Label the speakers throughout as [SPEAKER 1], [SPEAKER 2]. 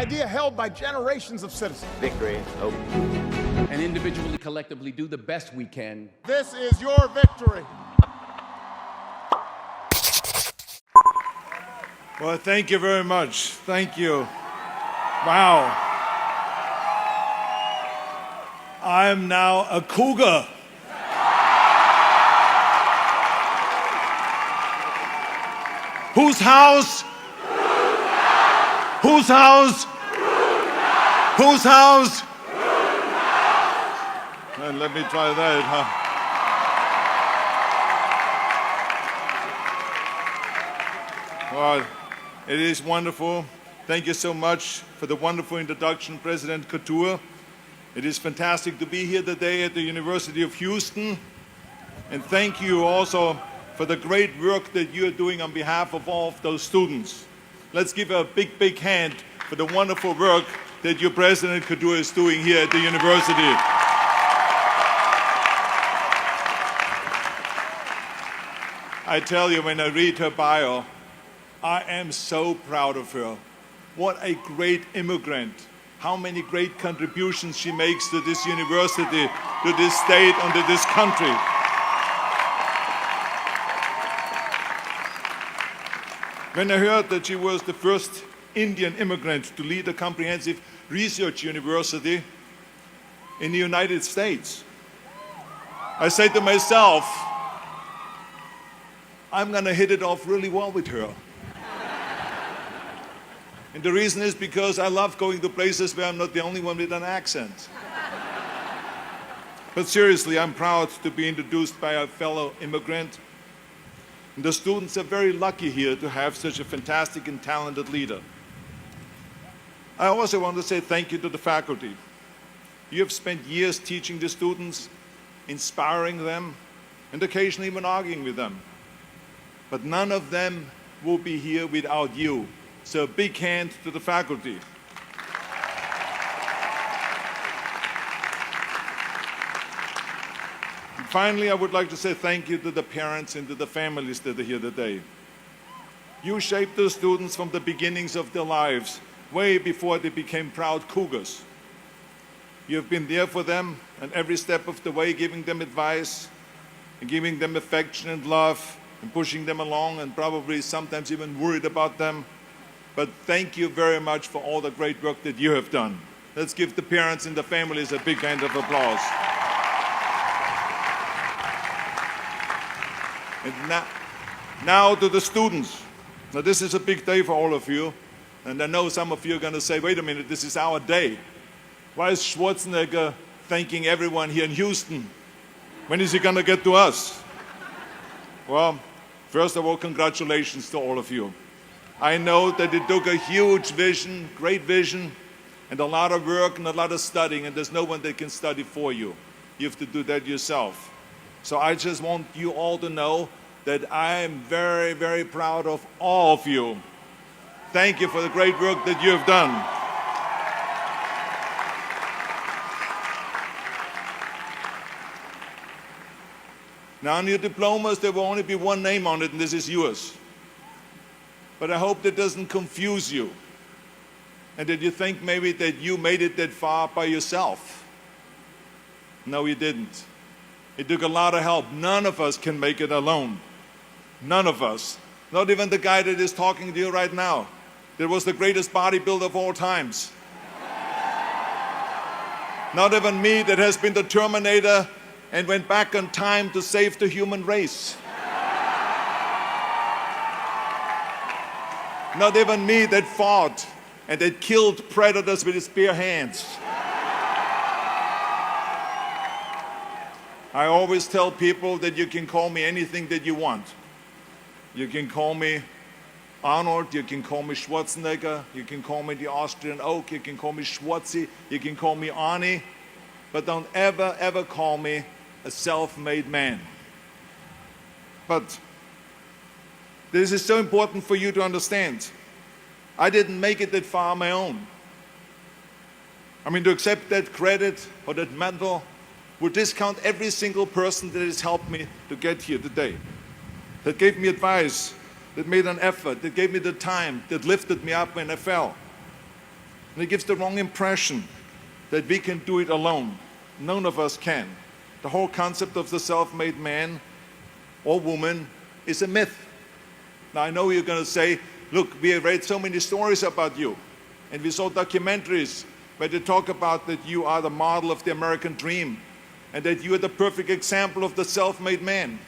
[SPEAKER 1] idea held by generations of citizens.
[SPEAKER 2] Victory, hope.
[SPEAKER 3] And individually, collectively, do the best we can.
[SPEAKER 1] This is your victory.
[SPEAKER 4] Well, thank you very much. Thank you. Wow. I'm now a cougar. Whose house? Whose house? Whose house? And let me try that, huh? Well, it is wonderful. Thank you so much for the wonderful introduction, President Couture. It is fantastic to be here today at the University of Houston. And thank you also for the great work that you are doing on behalf of all of those students. Let's give a big, big hand for the wonderful work that your President Couture is doing here at the university. I tell you, when I read her bio, I am so proud of her. What a great immigrant. How many great contributions she makes to this university, to this state, and to this country. When I heard that she was the first Indian immigrant to lead a comprehensive research university in the United States, I said to myself, I'm going to hit it off really well with her. And the reason is because I love going to places where I'm not the only one with an accent. But seriously, I'm proud to be introduced by a fellow immigrant. And the students are very lucky here to have such a fantastic and talented leader. I also want to say thank you to the faculty. You have spent years teaching the students, inspiring them, and occasionally even arguing with them. But none of them will be here without you. So a big hand to the faculty. And finally, I would like to say thank you to the parents and to the families that are here today. You shaped the students from the beginnings of their lives, way before they became proud cougars. You have been there for them and every step of the way, giving them advice and giving them affection and love and pushing them along and probably sometimes even worried about them. But thank you very much for all the great work that you have done. Let's give the parents and the families a big hand of applause. And now to the students. Now this is a big day for all of you. And I know some of you are going to say, wait a minute, this is our day. Why is Schwarzenegger thanking everyone here in Houston? When is he going to get to us? Well, first of all, congratulations to all of you. I know that it took a huge vision, great vision, and a lot of work and a lot of studying, and there's no one that can study for you. You have to do that yourself. So I just want you all to know that I am very, very proud of all of you. Thank you for the great work that you have done. Now on your diplomas, there will only be one name on it, and this is yours. But I hope that doesn't confuse you and that you think maybe that you made it that far by yourself. No, you didn't. It took a lot of help. None of us can make it alone. None of us. Not even the guy that is talking to you right now. That was the greatest bodybuilder of all times. Not even me that has been the Terminator and went back in time to save the human race. Not even me that fought and that killed predators with his bare hands. I always tell people that you can call me anything that you want. You can call me Arnold, you can call me Schwarzenegger, you can call me the Austrian Oak, you can call me Schwarzi, you can call me Arnie, but don't ever, ever call me a self-made man. But this is so important for you to understand. I didn't make it that far on my own. I mean, to accept that credit or that medal would discount every single person that has helped me to get here today, that gave me advice, that made an effort, that gave me the time, that lifted me up when I fell. And it gives the wrong impression that we can do it alone. None of us can. The whole concept of the self-made man or woman is a myth. Now I know you're going to say, look, we have read so many stories about you, and we saw documentaries where they talk about that you are the model of the American dream, and that you are the perfect example of the self-made man.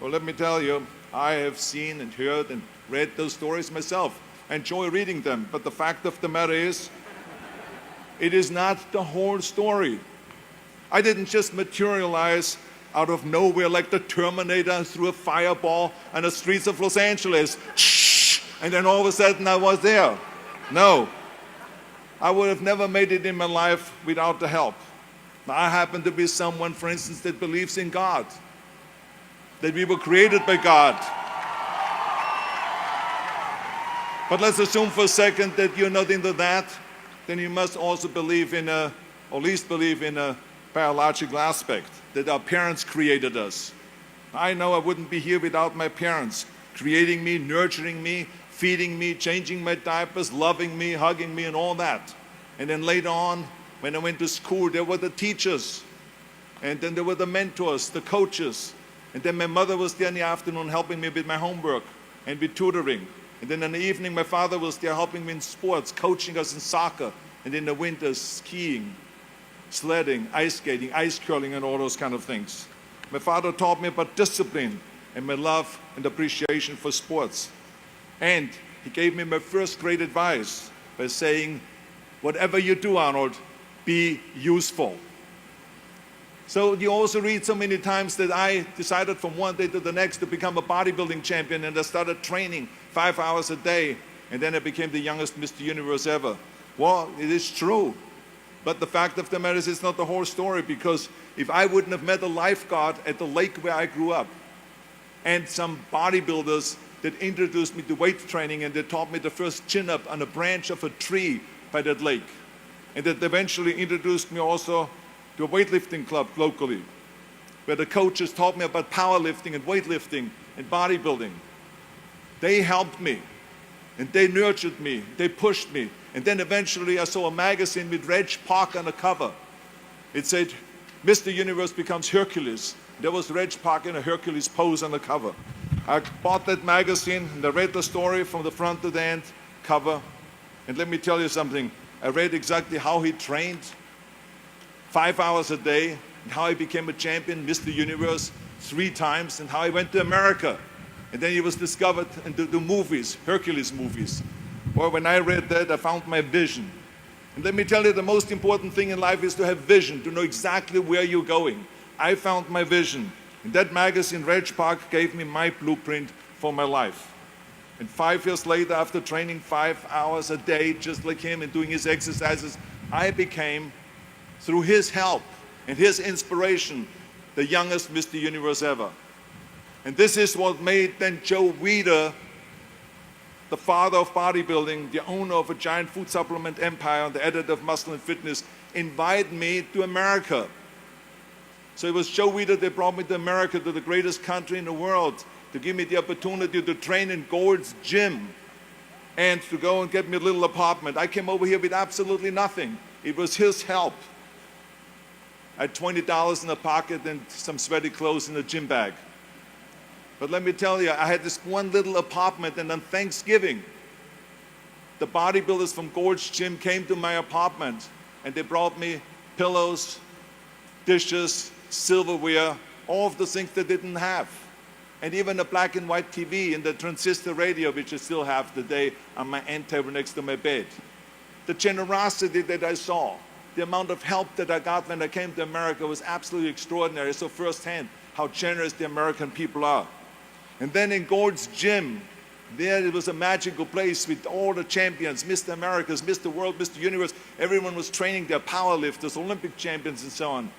[SPEAKER 4] Well, let me tell you, I have seen and heard and read those stories myself. I enjoy reading them, but the fact of the matter is, it is not the whole story. I didn't just materialize out of nowhere like the Terminator through a fireball on the streets of Los Angeles, and then all of a sudden I was there. No, I would have never made it in my life without the help. I happen to be someone, for instance, that believes in God, that we were created by God. But let's assume for a second that you're not into that, then you must also believe in or at least believe in a biological aspect, that our parents created us. I know I wouldn't be here without my parents, creating me, nurturing me, feeding me, changing my diapers, loving me, hugging me, and all that. And then later on, when I went to school, there were the teachers, and then there were the mentors, the coaches, and then my mother was there in the afternoon helping me with my homework and with tutoring. And then in the evening, my father was there helping me in sports, coaching us in soccer, and in the winter, skiing, sledding, ice skating, ice curling, and all those kind of things. My father taught me about discipline and my love and appreciation for sports. And he gave me my first great advice by saying, whatever you do, Arnold, be useful. So you also read so many times that I decided from one day to the next to become a bodybuilding champion, and I started training 5 hours a day, and then I became the youngest Mr. Universe ever. Well, it is true. But the fact of the matter is, it's not the whole story, because if I wouldn't have met a lifeguard at the lake where I grew up, and some bodybuilders that introduced me to weight training, and they taught me the first chin-up on a branch of a tree by that lake, and that eventually introduced me also to a weightlifting club locally, where the coaches taught me about powerlifting and weightlifting and bodybuilding. They helped me, and they nurtured me, they pushed me. And then eventually I saw a magazine with Reg Park on the cover. It said, Mr. Universe becomes Hercules. There was Reg Park in a Hercules pose on the cover. I bought that magazine and I read the story from the front to the end cover. And let me tell you something. I read exactly how he trained 5 hours a day, and how he became a champion, Mr. Universe, 3 times, and how he went to America. And then he was discovered in the movies, Hercules movies. Well, when I read that, I found my vision. And let me tell you, the most important thing in life is to have vision, to know exactly where you're going. I found my vision. In that magazine, Reg Park gave me my blueprint for my life. And 5 years later, after training 5 hours a day, just like him, and doing his exercises, I became, through his help and his inspiration, the youngest Mr. Universe ever. And this is what made then Joe Weider, the father of bodybuilding, the owner of a giant food supplement empire, and the editor of Muscle and Fitness, invite me to America. So it was Joe Weider that brought me to America, to the greatest country in the world, to give me the opportunity to train in Gold's Gym and to go and get me a little apartment. I came over here with absolutely nothing. It was his help. I had $20 in the pocket and some sweaty clothes in a gym bag. But let me tell you, I had this one little apartment, and on Thanksgiving, the bodybuilders from Gold's Gym came to my apartment, and they brought me pillows, dishes, silverware, all of the things they didn't have. And even a black and white TV and the transistor radio, which I still have today on my end table next to my bed. The generosity that I saw, the amount of help that I got when I came to America was absolutely extraordinary. I saw firsthand how generous the American people are. And then in Gold's Gym, there it was a magical place with all the champions, Mr. Americas, Mr. World, Mr. Universe. Everyone was training their powerlifters, Olympic champions, and so on.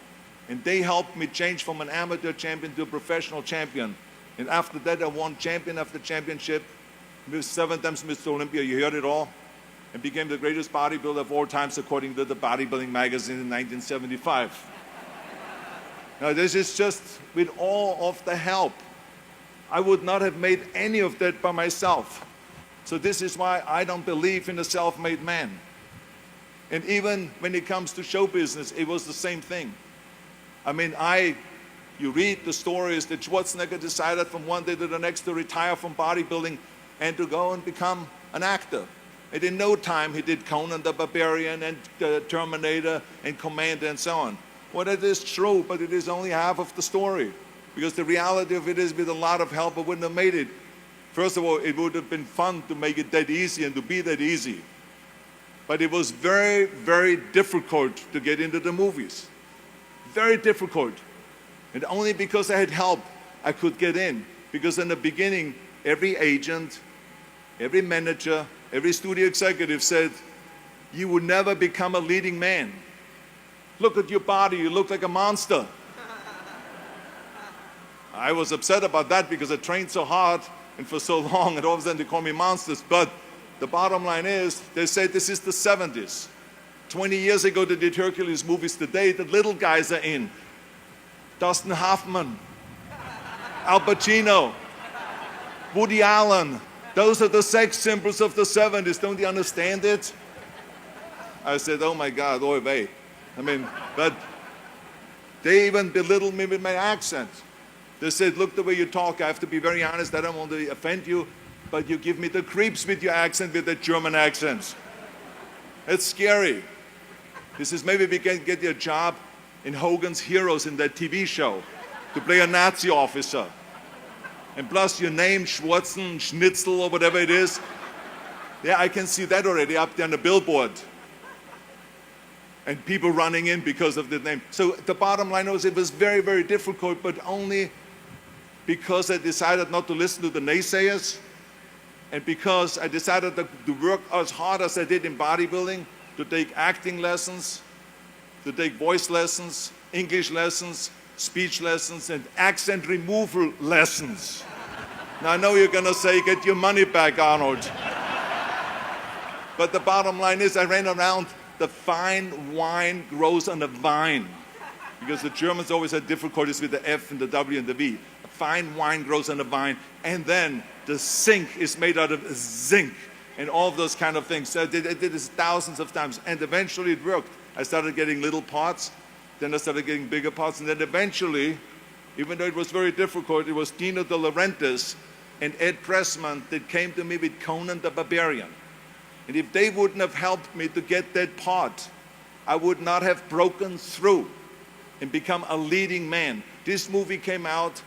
[SPEAKER 4] And they helped me change from an amateur champion to a professional champion. And after that, I won champion after championship, 7 times Mr. Olympia, you heard it all, and became the greatest bodybuilder of all times according to the Bodybuilding magazine in 1975. Now this is just with all of the help. I would not have made any of that by myself. So this is why I don't believe in a self-made man. And even when it comes to show business, it was the same thing. I mean, you read the stories that Schwarzenegger decided from one day to the next to retire from bodybuilding and to go and become an actor. And in no time, he did Conan the Barbarian and Terminator and Commander and so on. Well, it is true, but it is only half of the story. Because the reality of it is, with a lot of help, I wouldn't have made it. First of all, it would have been fun to make it that easy and to be that easy. But it was very, very difficult to get into the movies. Very difficult. And only because I had help, I could get in. Because in the beginning, every agent, every manager, every studio executive said, you would never become a leading man. Look at your body, you look like a monster. I was upset about that because I trained so hard and for so long, and all of a sudden they call me monsters. But the bottom line is, they said this is the 70s. 20 years ago they did Hercules movies. Today the little guys are in. Dustin Hoffman, Al Pacino, Woody Allen. Those are the sex symbols of the 70s. Don't you understand it? I said, oh my God, oy vey. I mean, but they even belittled me with my accent. They said, look the way you talk, I have to be very honest, I don't want to offend you, but you give me the creeps with your accent, with that German accent. It's scary. This is, maybe we can get you a job in Hogan's Heroes, in that TV show, to play a Nazi officer. And plus your name, Schwarzen, Schnitzel, or whatever it is. Yeah, I can see that already up there on the billboard. And people running in because of the name. So the bottom line was, it was very, very difficult, but only because I decided not to listen to the naysayers, and because I decided to work as hard as I did in bodybuilding, to take acting lessons, to take voice lessons, English lessons, speech lessons, and accent removal lessons. Now I know you're gonna say, get your money back, Arnold. But the bottom line is, I ran around, the fine wine grows on a vine. Because the Germans always had difficulties with the F and the W and the V. A fine wine grows on a vine, and then the zinc is made out of zinc, and all of those kind of things. So I did this thousands of times, and eventually it worked. I started getting little parts, then I started getting bigger parts, and then eventually, even though it was very difficult, it was Dino De Laurentiis and Ed Pressman that came to me with Conan the Barbarian. And if they wouldn't have helped me to get that part, I would not have broken through and become a leading man. This movie came out,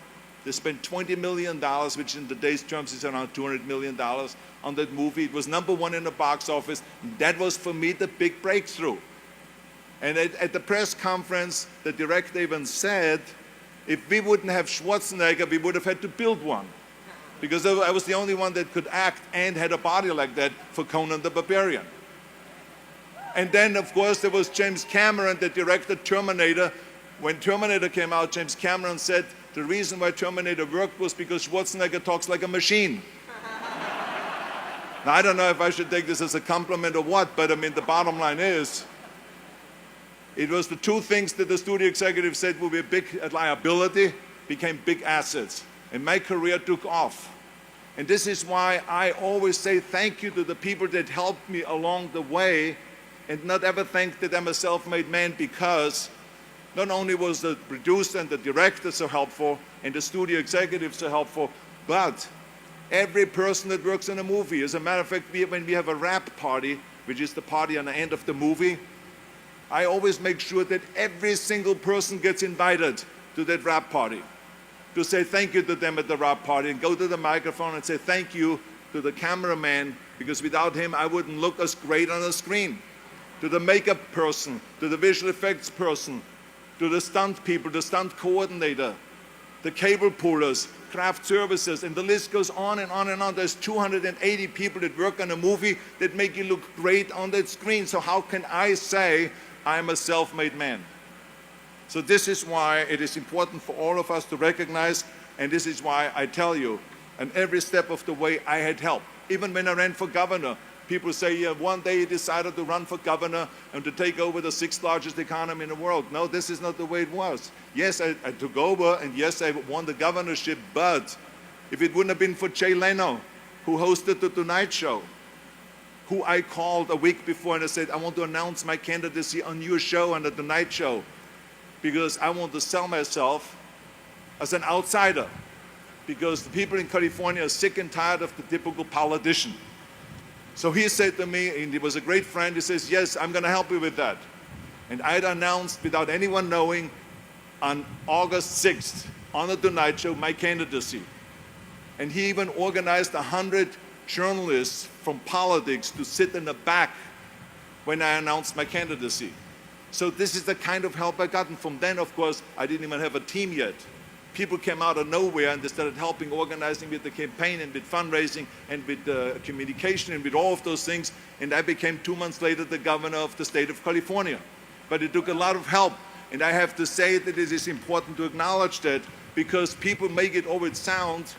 [SPEAKER 4] they spent $20 million, which in today's terms is around $200 million on that movie. It was #1 in the box office. That was, for me, the big breakthrough. And at the press conference, the director even said, if we wouldn't have Schwarzenegger, we would have had to build one. Because I was the only one that could act and had a body like that for Conan the Barbarian. And then, of course, there was James Cameron that directed Terminator. When Terminator came out, James Cameron said the reason why Terminator worked was because Schwarzenegger talks like a machine. Now, I don't know if I should take this as a compliment or what, but I mean, the bottom line is, it was the two things that the studio executive said would be a big liability, became big assets. And my career took off. And this is why I always say thank you to the people that helped me along the way, and not ever think that I'm a self-made man, because not only was the producer and the director so helpful, and the studio executive so helpful, but every person that works in a movie. As a matter of fact, when we have a wrap party, which is the party on the end of the movie, I always make sure that every single person gets invited to that wrap party, to say thank you to them at the wrap party, and go to the microphone and say thank you to the cameraman, because without him I wouldn't look as great on the screen. To the makeup person, to the visual effects person, to the stunt people, the stunt coordinator, the cable pullers, craft services, and the list goes on and on and on. There's 280 people that work on a movie that make you look great on that screen. So how can I say I'm a self-made man? So this is why it is important for all of us to recognize, and this is why I tell you, and every step of the way I had help. Even when I ran for governor, people say, yeah, one day he decided to run for governor and to take over the 6th largest economy in the world. No, this is not the way it was. Yes, I took over, and yes, I won the governorship, but if it wouldn't have been for Jay Leno, who hosted the Tonight Show, who I called a week before and I said, I want to announce my candidacy on your show, on the Tonight Show, because I want to sell myself as an outsider, because the people in California are sick and tired of the typical politician. So he said to me, and he was a great friend, he says, yes, I'm going to help you with that. And I had announced, without anyone knowing, on August 6th, on the Tonight Show, my candidacy. And he even organized 100 journalists from politics to sit in the back when I announced my candidacy. So this is the kind of help I got. And from then, of course, I didn't even have a team yet. People came out of nowhere and they started helping, organizing with the campaign and with fundraising and with communication and with all of those things. And I became 2 months later the governor of the state of California. But it took a lot of help. And I have to say that it is important to acknowledge that, because people make it always sound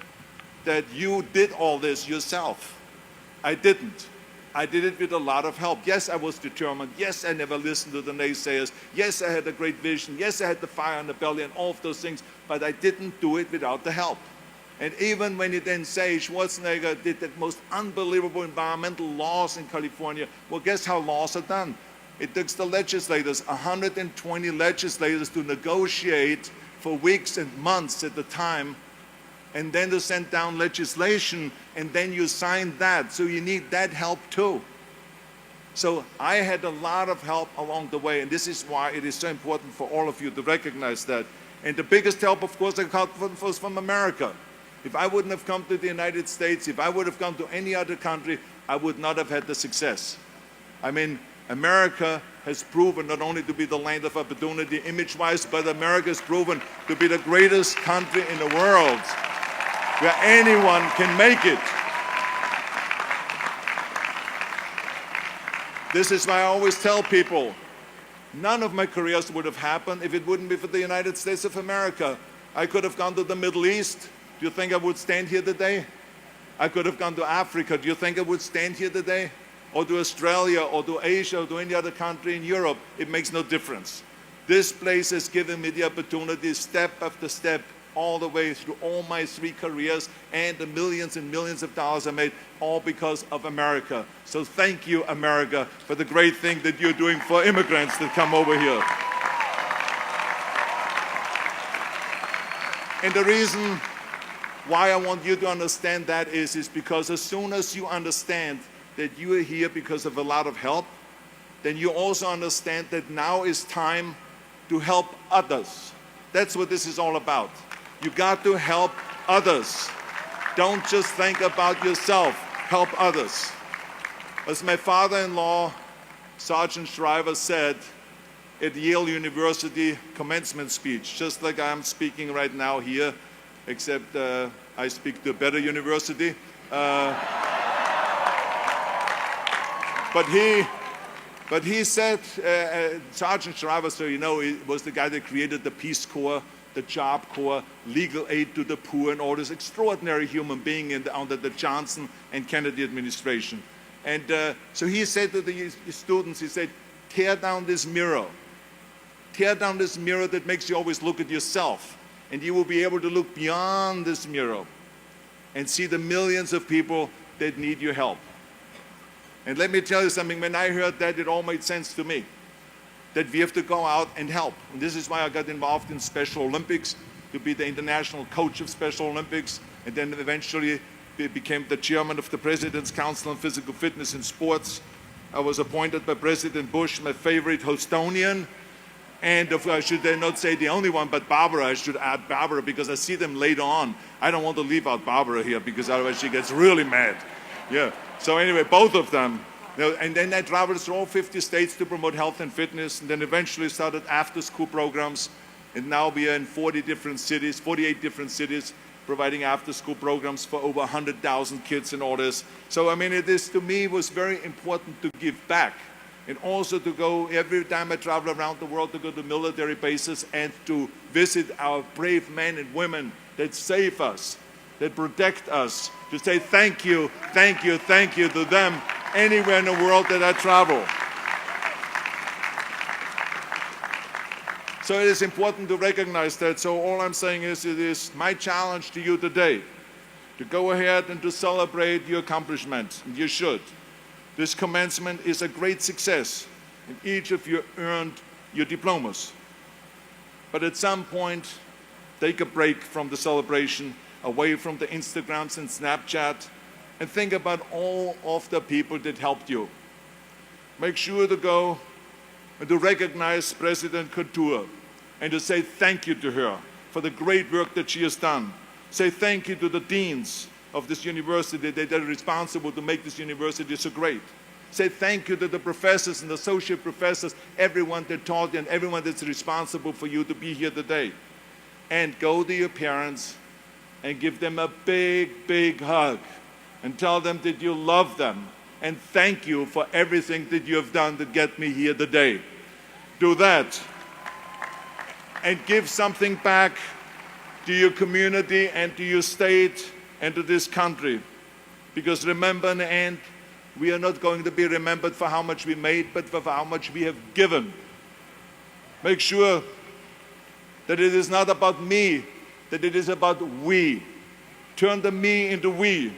[SPEAKER 4] that you did all this yourself. I didn't. I did it with a lot of help. Yes, I was determined. Yes, I never listened to the naysayers. Yes, I had a great vision. Yes, I had the fire in the belly and all of those things, but I didn't do it without the help. And even when you then say Schwarzenegger did the most unbelievable environmental laws in California, well, guess how laws are done? It took the legislators, 120 legislators, to negotiate for weeks and months at the time, and then to send down legislation, and then you sign that. So you need that help too. So I had a lot of help along the way, and this is why it is so important for all of you to recognize that. And the biggest help, of course, I got was from America. If I wouldn't have come to the United States, if I would have come to any other country, I would not have had the success. I mean, America has proven not only to be the land of opportunity image-wise, but America has proven to be the greatest country in the world where anyone can make it. This is why I always tell people, none of my careers would have happened if it wouldn't be for the United States of America. I could have gone to the Middle East. Do you think I would stand here today? I could have gone to Africa. Do you think I would stand here today? Or to Australia, or to Asia, or to any other country in Europe? It makes no difference. This place has given me the opportunity, step after step, all the way through all my 3 careers and the millions and millions of dollars I made, all because of America. So thank you, America, for the great thing that you're doing for immigrants that come over here. And the reason why I want you to understand that is because as soon as you understand that you are here because of a lot of help, then you also understand that now is time to help others. That's what this is all about. You got to help others. Don't just think about yourself. Help others. As my father-in-law, Sergeant Shriver, said at Yale University commencement speech, just like I'm speaking right now here, except I speak to a better university. But he said, Sergeant Shriver, so you know, he was the guy that created the Peace Corps, the Job Corps, legal aid to the poor, and all this extraordinary human being under the Johnson and Kennedy administration. And so he said to the students, he said, tear down this mirror. Tear down this mirror that makes you always look at yourself. And you will be able to look beyond this mirror and see the millions of people that need your help. And let me tell you something, when I heard that, it all made sense to me, that we have to go out and help. And this is why I got involved in Special Olympics, to be the international coach of Special Olympics, and then eventually became the chairman of the President's Council on Physical Fitness in Sports. I was appointed by President Bush, my favorite Houstonian, and I should then not say the only one, but Barbara. I should add Barbara because I see them later on. I don't want to leave out Barbara here because otherwise she gets really mad. Yeah. So anyway, both of them. And then I traveled through all 50 states to promote health and fitness, and then eventually started after-school programs. And now we are in 48 different cities, providing after-school programs for over 100,000 kids and all this. So I mean, it is, to me, was very important to give back. And also to go, every time I travel around the world, to go to military bases and to visit our brave men and women that save us, that protect us, to say thank you, thank you, thank you to them anywhere in the world that I travel. So it is important to recognize that. So all I'm saying is, it is my challenge to you today to go ahead and to celebrate your accomplishments. And you should. This commencement is a great success, and each of you earned your diplomas. But at some point, take a break from the celebration, away from the Instagrams and Snapchat, and think about all of the people that helped you. Make sure to go and to recognize President Couture and to say thank you to her for the great work that she has done. Say thank you to the deans of this university that are responsible to make this university so great. Say thank you to the professors and associate professors, everyone that taught you and everyone that's responsible for you to be here today. And go to your parents and give them a big, big hug and tell them that you love them and thank you for everything that you have done to get me here today. Do that and give something back to your community and to your state and to this country. Because remember, in the end, we are not going to be remembered for how much we made, but for how much we have given. Make sure that it is not about me, that it is about we. Turn the me into we.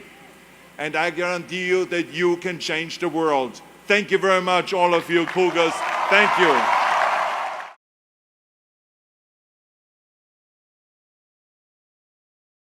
[SPEAKER 4] And I guarantee you that you can change the world. Thank you very much, all of you Cougars. Thank you.